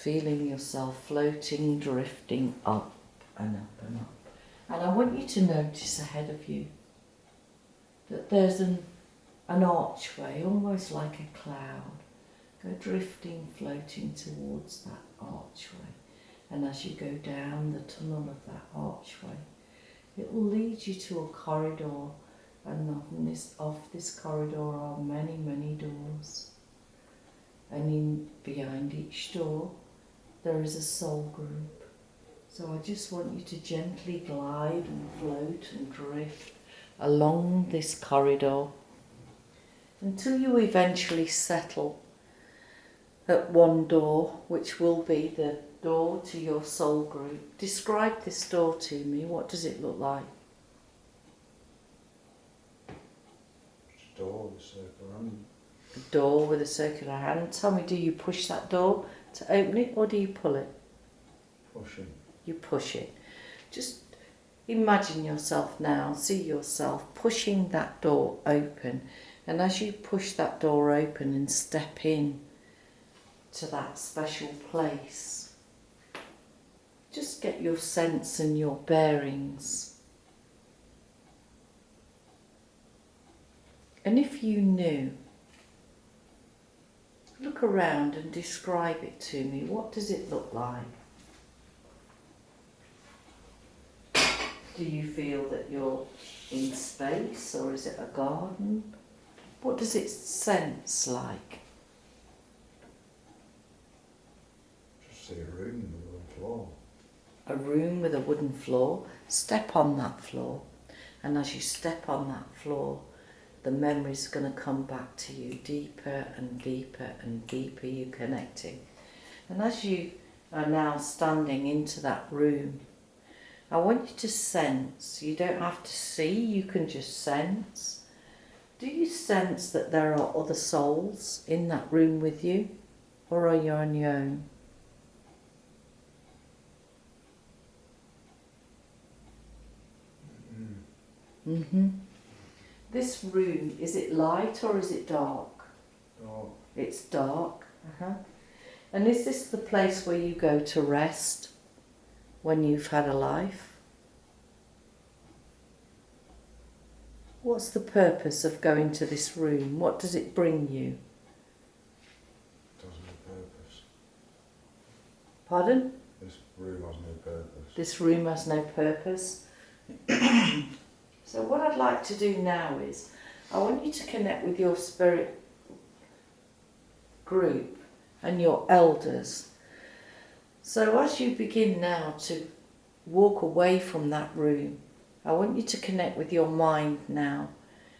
feeling yourself floating, drifting up and up and up. And I want you to notice ahead of you that there's an archway, almost like a cloud. Go drifting, floating towards that archway. And as you go down the tunnel of that archway, it will lead you to a corridor, and off this corridor are many, many doors. And behind each door, there is a soul group. So I just want you to gently glide and float and drift along this corridor until you eventually settle at one door, which will be the door to your soul group. Describe this door to me. What does it look like? It's a door with a circular hand. A door with a circular hand. Tell me, do you push that door to open it, or do you pull it? Pushing. You push it. Just imagine yourself now, see yourself pushing that door open, and as you push that door open and step in to that special place, just get your sense and your bearings. And if you knew, look around and describe it to me. What does it look like? Do you feel that you're in space, or is it a garden? What does it sense like? Just see a room with a wooden floor. A room with a wooden floor. Step on that floor, and as you step on that floor, the memory's going to come back to you deeper and deeper and deeper. You're connecting. And as you are now standing into that room, I want you to sense. You don't have to see, you can just sense. Do you sense that there are other souls in that room with you, or are you on your own? Mm-hmm. This room, is it light or is it dark? Dark. It's dark. And is this the place where you go to rest when you've had a life? What's the purpose of going to this room? What does it bring you? It has no purpose. Pardon? This room has no purpose. This room has no purpose. So what I'd like to do now is, I want you to connect with your spirit group and your elders. So as you begin now to walk away from that room, I want you to connect with your mind now,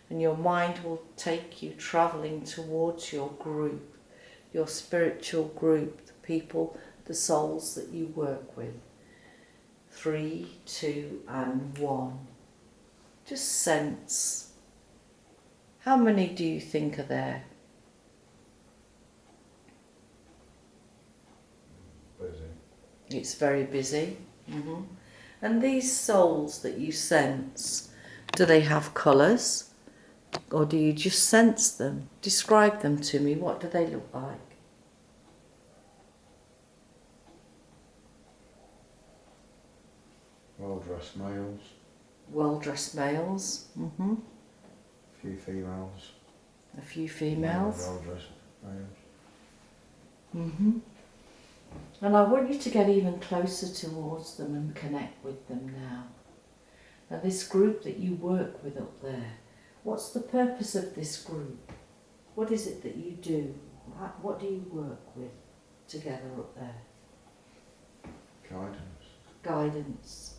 and your mind will take you travelling towards your group, your spiritual group, the people, the souls that you work with. 3, 2 and 1. Just sense. How many do you think are there? Busy. It's very busy. Mm-hmm. And these souls that you sense, do they have colours? Or do you just sense them? Describe them to me. What do they look like? Well-dressed males. Well-dressed males. Mm-hmm. A few females. A few females. Well-dressed males. Mm-hmm. And I want you to get even closer towards them and connect with them now. Now this group that you work with up there, what's the purpose of this group? What is it that you do? What do you work with together up there? Guidance. Guidance.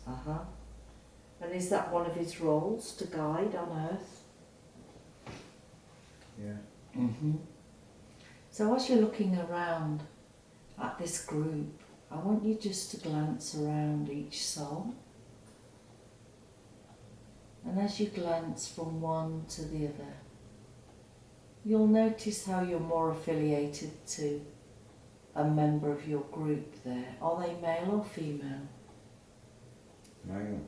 And is that one of his roles, to guide on earth? Yeah. Mm-hmm. So as you're looking around at this group, I want you just to glance around each soul. And as you glance from one to the other, you'll notice how you're more affiliated to a member of your group there. Are they male or female? Male.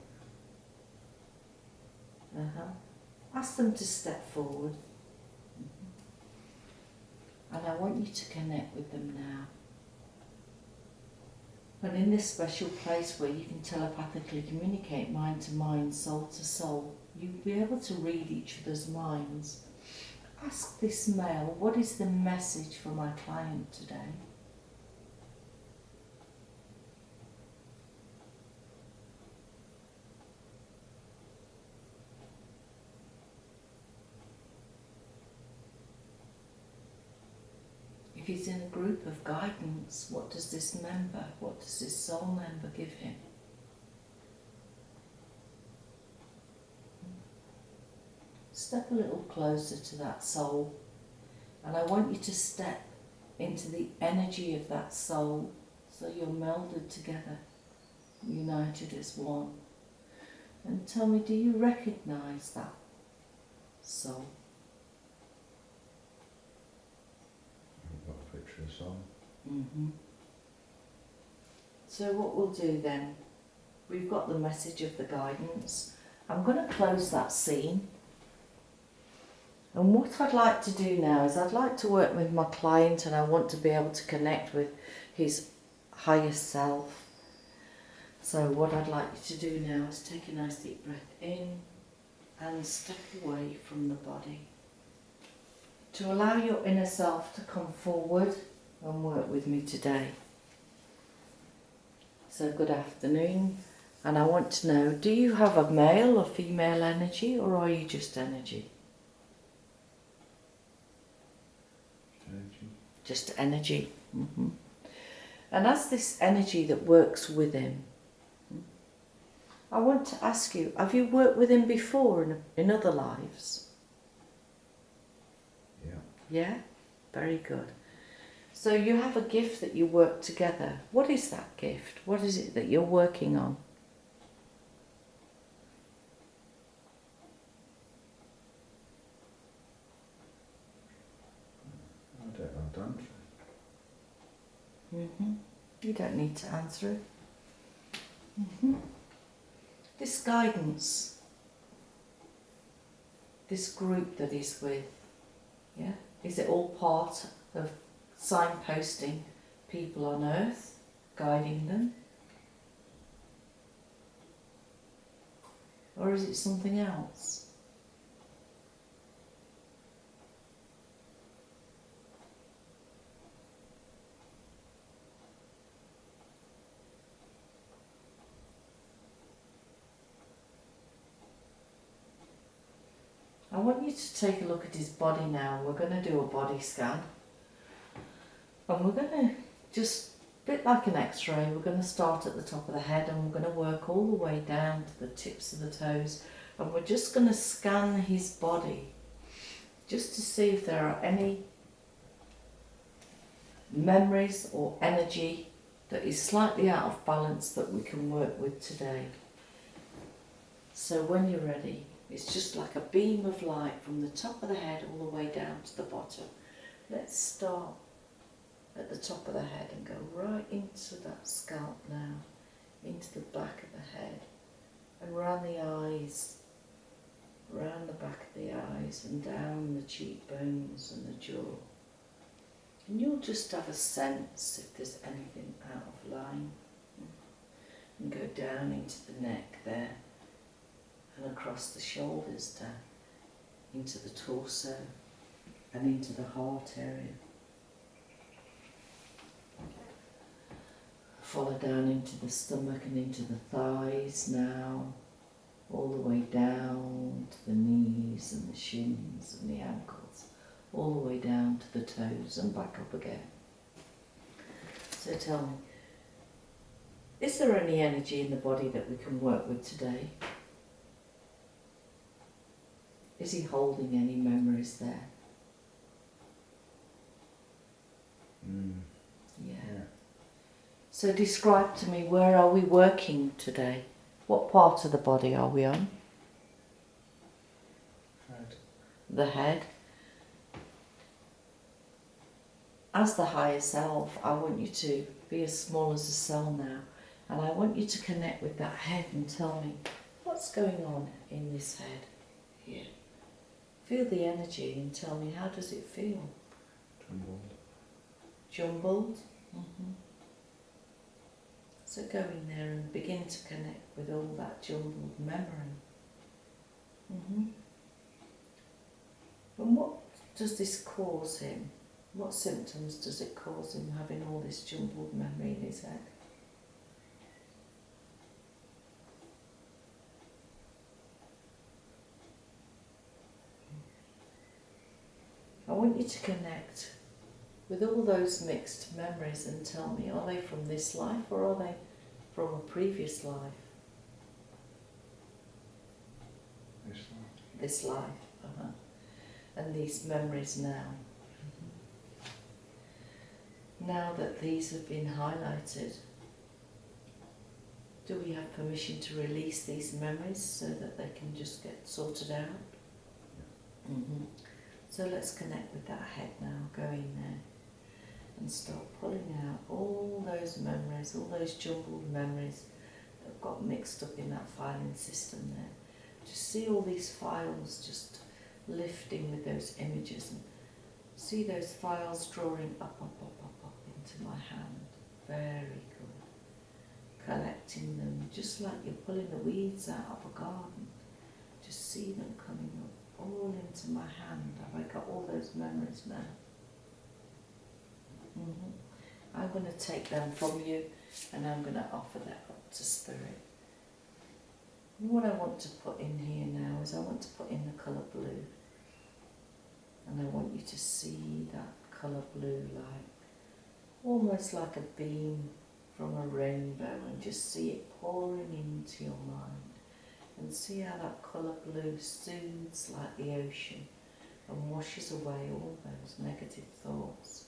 Ask them to step forward. And I want you to connect with them now. And in this special place where you can telepathically communicate mind to mind, soul to soul, you'll be able to read each other's minds. Ask this male, what is the message for my client today? If he's in a group of guidance, what does this soul member give him? Step a little closer to that soul, and I want you to step into the energy of that soul so you're melded together, united as one. And tell me, do you recognize that soul? I've got a picture of someone. Mm-hmm. So what we'll do then, we've got the message of the guidance. I'm going to close that scene. And what I'd like to do now is I'd like to work with my client, and I want to be able to connect with his higher self. So what I'd like you to do now is take a nice deep breath in and step away from the body. To allow your inner self to come forward and work with me today. So good afternoon, and I want to know, do you have a male or female energy, or are you just energy? Energy. Just energy. Mm-hmm. And as this energy that works with him, I want to ask you, have you worked with him before in other lives? Yeah. Yeah? Very good. So you have a gift that you work together. What is that gift? What is it that you're working on? I don't know, don't Mm-hmm. You don't need to answer it. Mm-hmm. This guidance, this group that he's with, yeah, is it all part of signposting people on earth, guiding them? Or is it something else? I want you to take a look at his body now. We're going to do a body scan. And we're going to just, a bit like an x-ray, we're going to start at the top of the head and we're going to work all the way down to the tips of the toes. And we're just going to scan his body just to see if there are any memories or energy that is slightly out of balance that we can work with today. So when you're ready, it's just like a beam of light from the top of the head all the way down to the bottom. Let's start at the top of the head and go right into that scalp now, into the back of the head and round the eyes, round the back of the eyes and down the cheekbones and the jaw. And you'll just have a sense if there's anything out of line. And go down into the neck there and across the shoulders down into the torso and into the heart area. Follow down into the stomach and into the thighs now, all the way down to the knees and the shins and the ankles, all the way down to the toes and back up again. So tell me, is there any energy in the body that we can work with today? Is he holding any memories there? Yeah. So describe to me, where are we working today? What part of the body are we on? Head. The head. As the higher self, I want you to be as small as a cell now, and I want you to connect with that head and tell me what's going on in this head here. Feel the energy and tell me, how does it feel? Jumbled. Jumbled? Mm-hmm. So go in there and begin to connect with all that jumbled memory. And what does this cause him? What symptoms does it cause him, having all this jumbled memory in his head? I want you to connect with all those mixed memories and tell me, are they from this life or are they from a previous life? This life. And these memories now. Now that these have been highlighted, do we have permission to release these memories so that they can just get sorted out? So let's connect with that head now. Go in there and start pulling out all those memories, all those jumbled memories that got mixed up in that filing system there. Just see all these files just lifting with those images, and see those files drawing up into my hand. Very good. Collecting them just like you're pulling the weeds out of a garden. Just see them coming up all into my hand. Have I got all those memories now? I'm going to take them from you and I'm going to offer that up to Spirit. And what I want to put in here now is I want to put in the colour blue. And I want you to see that colour blue almost like a beam from a rainbow, and just see it pouring into your mind. And see how that colour blue soothes like the ocean and washes away all those negative thoughts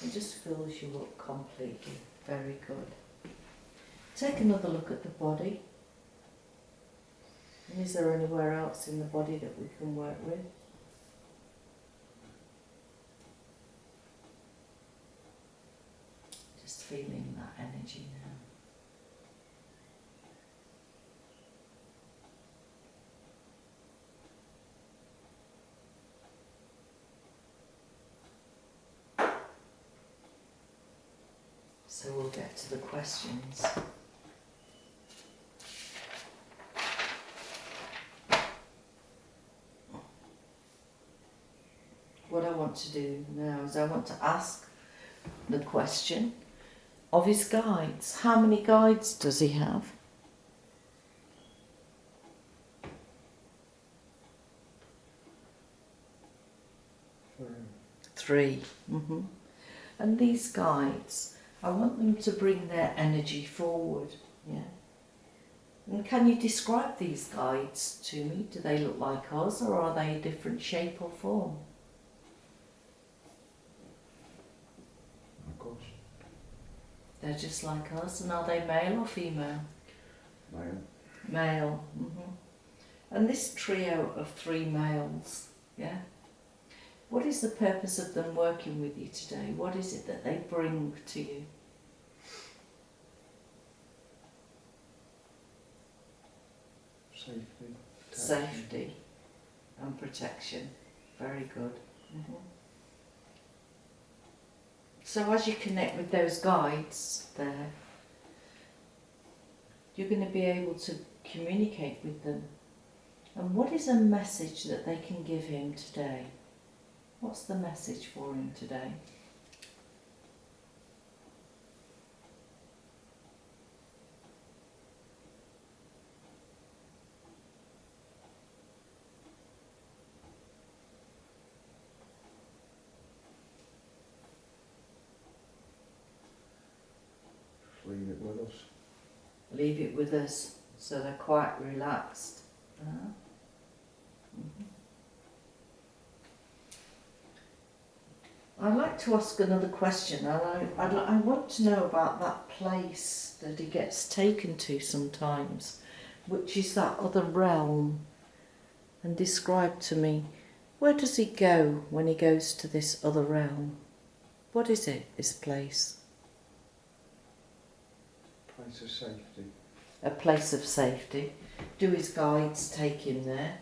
and just fills you up completely. Very good. Take another look at the body. And is there anywhere else in the body that we can work with? Just feeling that energy now. So we'll get to the questions. What I want to do now is I want to ask the question of his guides. How many guides does he have? 3. And these guides, I want them to bring their energy forward. Yeah. And can you describe these guides to me? Do they look like us, or are they a different shape or form? Of course. They're just like us. And are they male or female? Male. Male. And this trio of 3 males, yeah? What is the purpose of them working with you today? What is it that they bring to you? Safety. Safety and protection. Very good. So as you connect with those guides there, you're going to be able to communicate with them. And what is a message that they can give him today? What's the message for him today? Leave it with us. Leave it with us. So they're quite relaxed. I'd like to ask another question. I want to know about that place that he gets taken to sometimes, which is that other realm. And describe to me, where does he go when he goes to this other realm? What is it, this place? Place of safety. A place of safety. Do his guides take him there?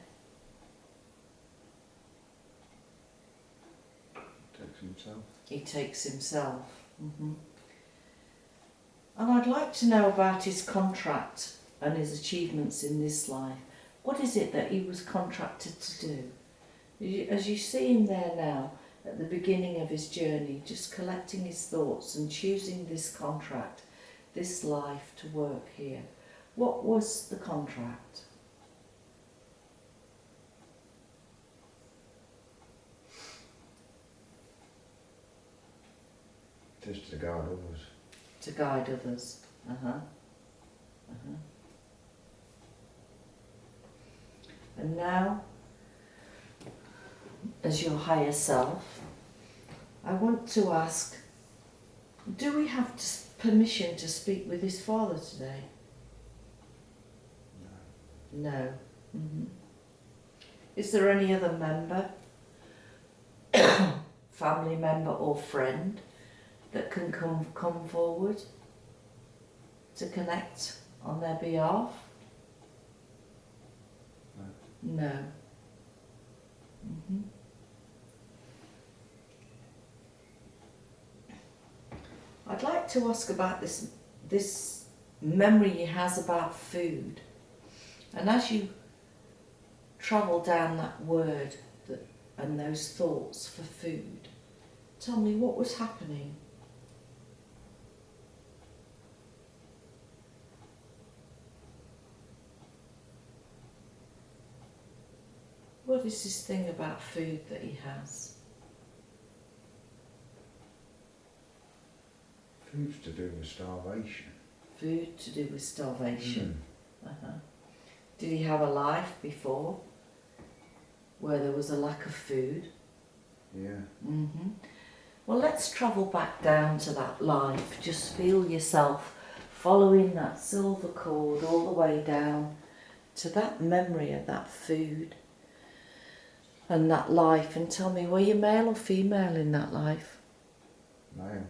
Takes himself. He takes himself. And And I'd like to know about his contract and his achievements in this life. What is it that he was contracted to do? As you see him there now, at the beginning of his journey, just collecting his thoughts and choosing this contract, this life to work here. What was the contract? Just to guide others. To guide others. And now, as your higher self, I want to ask, do we have permission to speak with his father today? No. Is there any other member, family member or friend that can come forward to connect on their behalf? No. I'd like to ask about this memory he has about food. And as you travel down that word and those thoughts for food, tell me what was happening. What is this thing about food that he has? Food's to do with starvation. Food to do with starvation. Did he have a life before where there was a lack of food? Yeah. Well, let's travel back down to that life. Just feel yourself following that silver cord all the way down to that memory of that food and that life, and tell me, were you male or female in that life? Male.